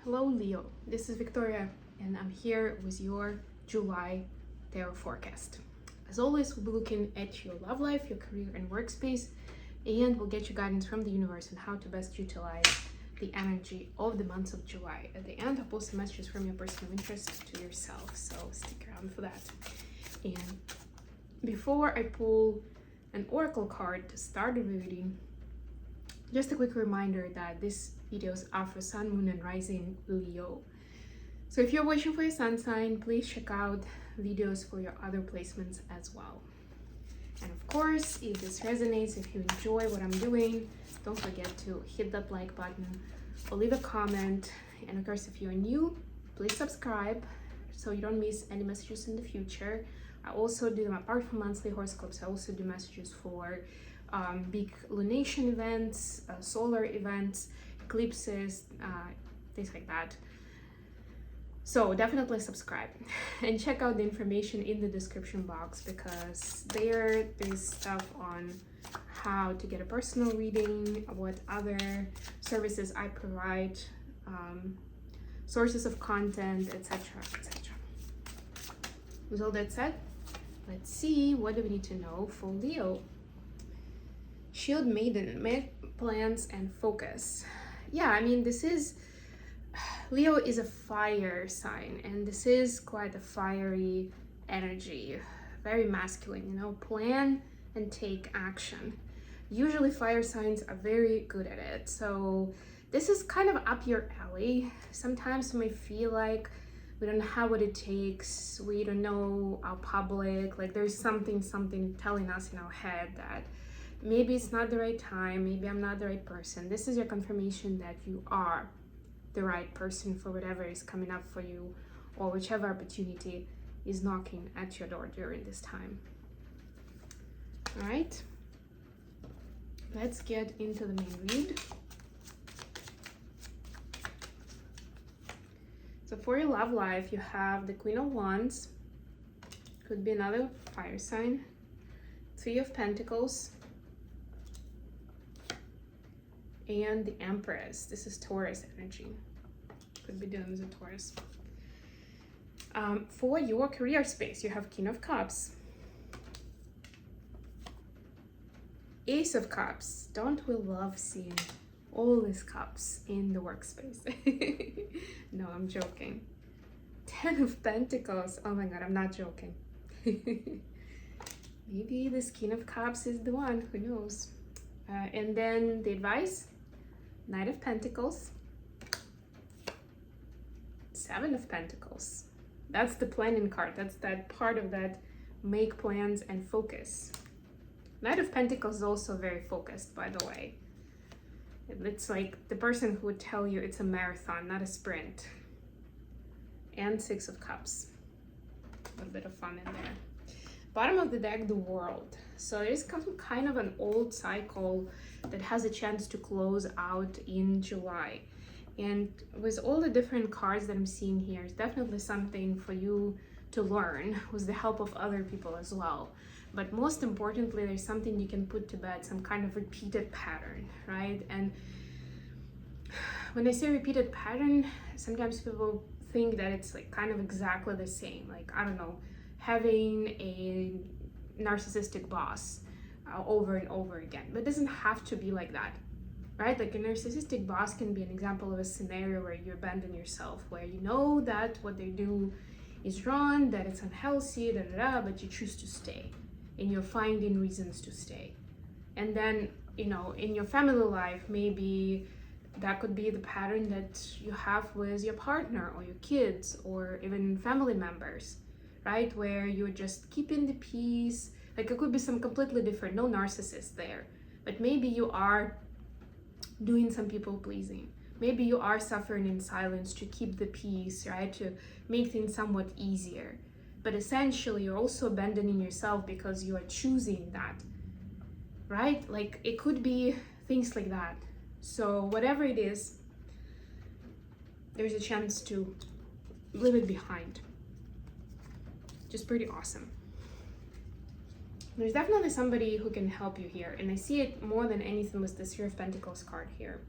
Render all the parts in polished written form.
Hello Leo, this is Victoria and I'm here with your July tarot forecast. As always, we'll be looking at your love life, your career and workspace, and we'll get you guidance from the universe on how to best utilize the energy of the month of July. At the end, I'll post some messages from your personal interest to yourself, so stick around for that. And before I pull an oracle card to start the reading, just a quick reminder that this videos are for Sun, Moon, and Rising Leo. So if you're watching for your sun sign, please check out videos for your other placements as well. And of course, if this resonates, if you enjoy what I'm doing, don't forget to hit that like button or leave a comment. And of course, if you're new, please subscribe so you don't miss any messages in the future. I also do them apart from monthly horoscopes. I also do messages for big lunation events, solar events, eclipses, things like that. So definitely subscribe and check out the information in the description box, because there's stuff on how to get a personal reading, what other services I provide, sources of content, etc., etc. With all that said, let's see, what do we need to know for Leo? Shield Maiden, make plans and focus. Yeah, I mean, Leo is a fire sign, and this is quite a fiery energy, very masculine, plan and take action. Usually fire signs are very good at it, so this is kind of up your alley. Sometimes we may feel like we don't have what it takes, we don't know our public, like there's something telling us in our head that maybe it's not the right time, maybe I'm not the right person. This is your confirmation that you are the right person for whatever is coming up for you, or whichever opportunity is knocking at your door during this time. All right, let's get into the main read. So for your love life, you have the Queen of Wands, could be another fire sign, Three of Pentacles, and the Empress. This is Taurus energy. Could be dealing with a Taurus. For your career space, you have King of Cups, Ace of Cups. Don't we love seeing all these cups in the workspace? No, I'm joking. 10 of Pentacles. Oh my god, I'm not joking. Maybe this King of Cups is the one, who knows? And then the advice, Knight of Pentacles, Seven of Pentacles. That's the planning card. That's that part of that make plans and focus. Knight of Pentacles is also very focused, by the way. It's like the person who would tell you it's a marathon, not a sprint. And Six of Cups. A little bit of fun in there. Bottom of the deck, the World. So there's kind of an old cycle that has a chance to close out in July. And with all the different cards that I'm seeing here, it's definitely something for you to learn with the help of other people as well. But most importantly, there's something you can put to bed, some kind of repeated pattern, right? And when I say repeated pattern, sometimes people think that it's like kind of exactly the same. Like, I don't know, having a narcissistic boss over and over again. But it doesn't have to be like that, right? Like a narcissistic boss can be an example of a scenario where you abandon yourself, where you know that what they do is wrong, that it's unhealthy, but you choose to stay, and you're finding reasons to stay. And then, in your family life, maybe that could be the pattern that you have with your partner or your kids or even family members, right? Where you're just keeping the peace. Like it could be some completely different, no narcissist there, but maybe you are doing some people pleasing. Maybe you are suffering in silence to keep the peace, right? To make things somewhat easier. But essentially you're also abandoning yourself because you are choosing that, right? Like it could be things like that. So whatever it is, there's a chance to leave it behind. Just pretty awesome. There's definitely somebody who can help you here, and I see it more than anything with the Three of Pentacles card here.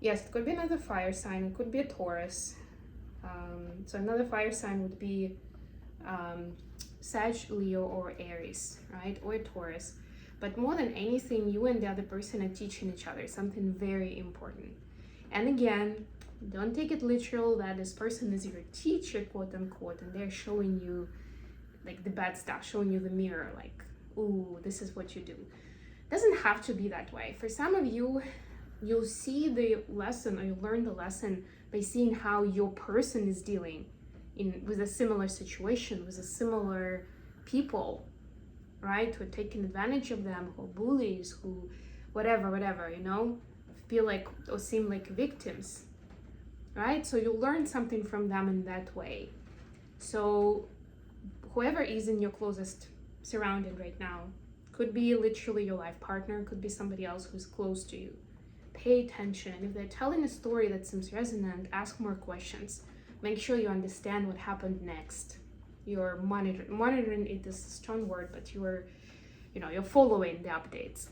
Yes, it could be another fire sign. It could be a Taurus. So another fire sign would be Sag, Leo, or Aries, right? Or Taurus. But more than anything, you and the other person are teaching each other something very important. And again, don't take it literal that this person is your teacher, quote unquote, and they're showing you like the bad stuff, showing you the mirror, like, ooh, this is what you do. It doesn't have to be that way. For some of you, you'll see the lesson, or you learn the lesson by seeing how your person is dealing with a similar situation, with a similar people, right? Who are taking advantage of them, who are bullies, who whatever, you know, feel like or seem like victims, right? So you learn something from them in that way. So whoever is in your closest surrounding right now, could be literally your life partner, could be somebody else who's close to you. Pay attention, and if they're telling a story that seems resonant, ask more questions. Make sure you understand what happened next. You're monitoring it is a strong word, but you're following the updates.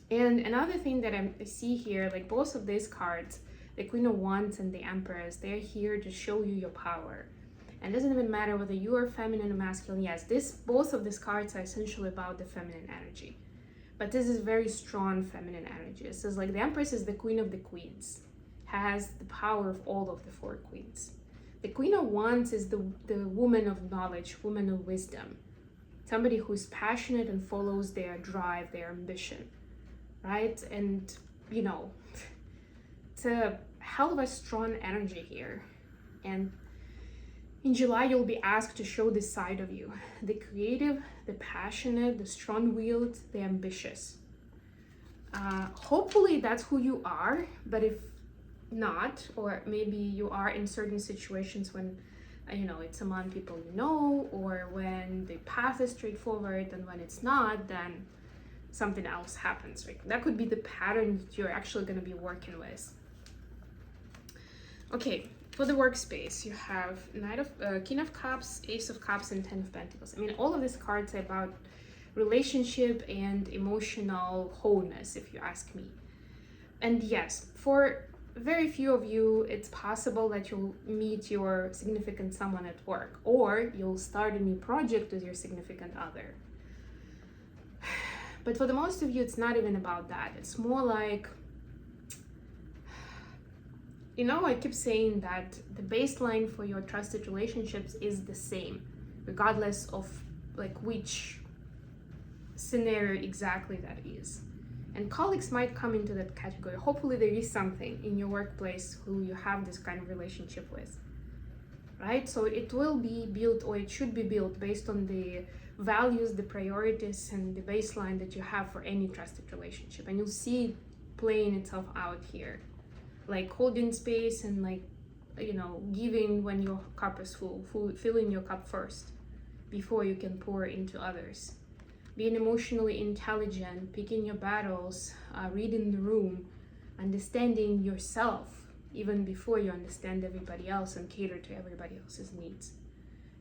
And another thing that I see here, like both of these cards, the Queen of Wands and the Empress, they're here to show you your power. And it doesn't even matter whether you are feminine or masculine. Yes, both of these cards are essentially about the feminine energy. But this is very strong feminine energy. It says like the Empress is the Queen of the Queens, has the power of all of the 4 queens. The Queen of Wands is the woman of knowledge, woman of wisdom, somebody who's passionate and follows their drive, their ambition, right? And you know, it's a hell of a strong energy here. And in July, you'll be asked to show this side of you, the creative, the passionate, the strong-willed, the ambitious. Hopefully that's who you are, but if not, or maybe you are in certain situations when, it's among people you know, or when the path is straightforward, and when it's not, then something else happens. Right? That could be the pattern that you're actually going to be working with. Okay. For the workspace, you have King of Cups, Ace of Cups, and 10 of Pentacles. I mean, all of these cards are about relationship and emotional wholeness, if you ask me. And yes, for very few of you, it's possible that you'll meet your significant someone at work, or you'll start a new project with your significant other. But for the most of you, it's not even about that. It's more like, I keep saying that the baseline for your trusted relationships is the same, regardless of like which scenario exactly that is. And colleagues might come into that category. Hopefully there is something in your workplace who you have this kind of relationship with, right? So it will be built, or it should be built based on the values, the priorities, and the baseline that you have for any trusted relationship. And you'll see it playing itself out here. Like holding space and giving when your cup is full, filling your cup first before you can pour into others. Being emotionally intelligent, picking your battles, reading the room, understanding yourself even before you understand everybody else and cater to everybody else's needs.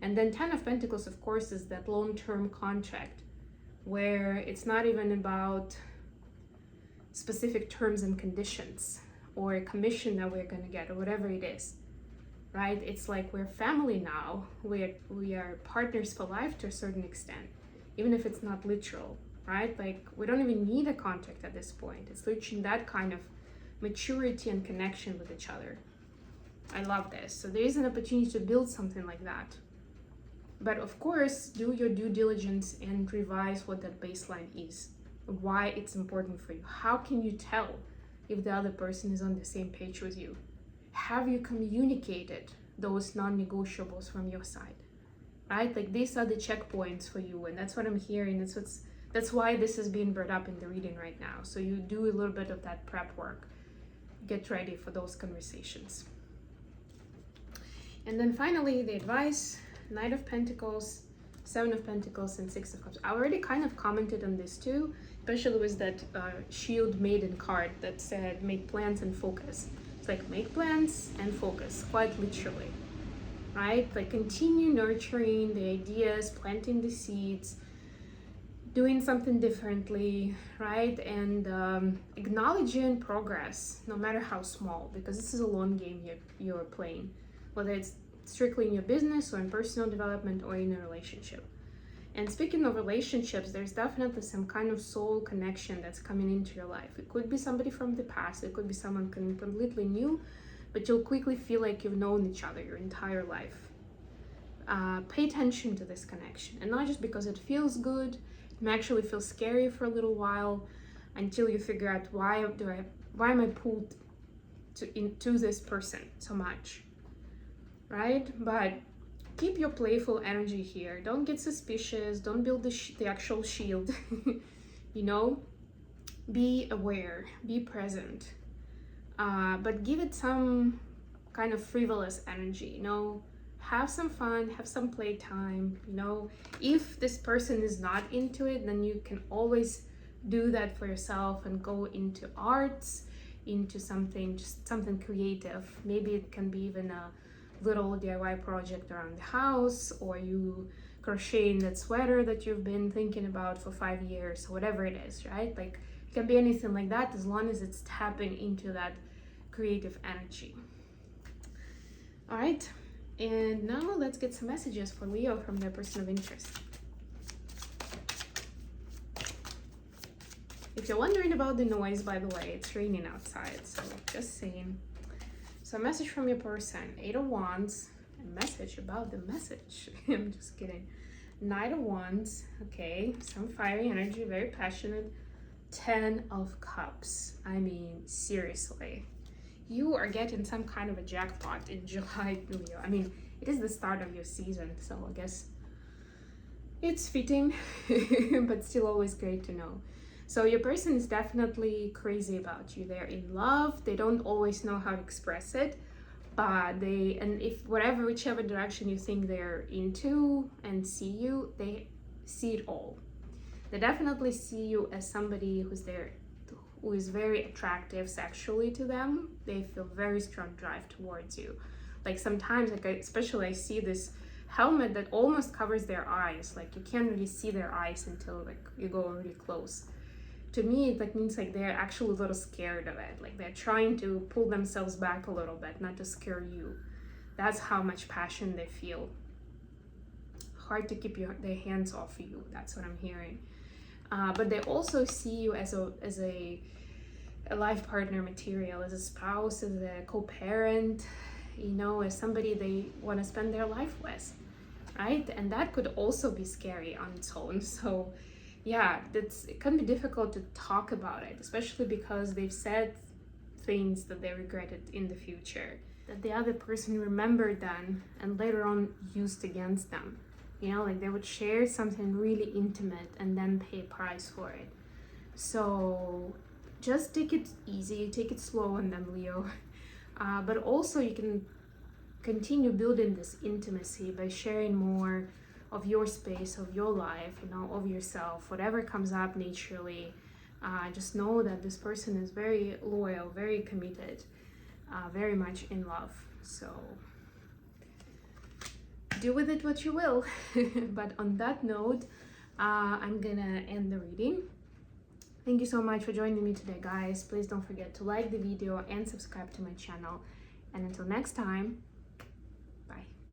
And then 10 of Pentacles, of course, is that long-term contract where it's not even about specific terms and conditions or a commission that we're going to get or whatever it is, right? It's like we're family now. We are partners for life to a certain extent, even if it's not literal, right? Like we don't even need a contract at this point. It's reaching that kind of maturity and connection with each other. I love this. So there is an opportunity to build something like that. But of course, do your due diligence and revise what that baseline is, why it's important for you. How can you tell if the other person is on the same page with you? Have you communicated those non-negotiables from your side, right? Like these are the checkpoints for you, and that's what I'm hearing. That's why this is being brought up in the reading right now. So you do a little bit of that prep work. Get ready for those conversations. And then finally, the advice, Knight of Pentacles, 7 of Pentacles, and 6 of Cups. I already kind of commented on this too, especially with that Shield Maiden card that said make plans and focus. It's like make plans and focus, quite literally, right? Like continue nurturing the ideas, planting the seeds, doing something differently, right? And acknowledging progress, no matter how small, because this is a long game you're playing, whether it's strictly in your business or in personal development or in a relationship. And speaking of relationships, there's definitely some kind of soul connection that's coming into your life. It could be somebody from the past, it could be someone completely new, but you'll quickly feel like you've known each other your entire life. Pay attention to this connection, and not just because it feels good. It may actually feel scary for a little while until you figure out why am I pulled into this person so much, right? But keep your playful energy here. Don't get suspicious. Don't build the actual shield. You know, be aware, be present, but give it some kind of frivolous energy. You know, have some fun, have some playtime. You know, if this person is not into it, then you can always do that for yourself and go into arts, into something, just something creative. Maybe it can be even a little DIY project around the house, or you crocheting that sweater that you've been thinking about for 5 years, or whatever it is, right? Like, it can be anything like that, as long as it's tapping into that creative energy. All right, and now let's get some messages for Leo from their person of interest. If you're wondering about the noise, by the way, it's raining outside, so just saying. So a message from your person, 8 of Wands, a message about the message. I'm just kidding. Knight of Wands, okay, some fiery energy, very passionate. 10 of Cups. I mean, seriously. You are getting some kind of a jackpot in July, Leo. I mean, it is the start of your season, so I guess it's fitting, but still always great to know. So your person is definitely crazy about you. They're in love. They don't always know how to express it, but whichever direction you think they're into and see you, they see it all. They definitely see you as somebody who is very attractive sexually to them. They feel very strong drive towards you. Like sometimes, especially I see this helmet that almost covers their eyes. Like you can't really see their eyes until like you go really close. To me, it means like they're actually a little scared of it. Like they're trying to pull themselves back a little bit, not to scare you. That's how much passion they feel. Hard to keep their hands off you. That's what I'm hearing. But they also see you as a life partner material, as a spouse, as a co-parent, you know, as somebody they want to spend their life with, right? And that could also be scary on its own. So yeah, it can be difficult to talk about it, especially because they've said things that they regretted in the future, that the other person remembered then and later on used against them. You know, like they would share something really intimate and then pay a price for it. So just take it easy, take it slow on them, Leo. But also you can continue building this intimacy by sharing more of your space, of your life, you know, of yourself, whatever comes up naturally. Just know that this person is very loyal, very committed, very much in love. So do with it what you will. But on that note, I'm gonna end the reading. Thank you so much for joining me today, guys. Please don't forget to like the video and subscribe to my channel. And until next time,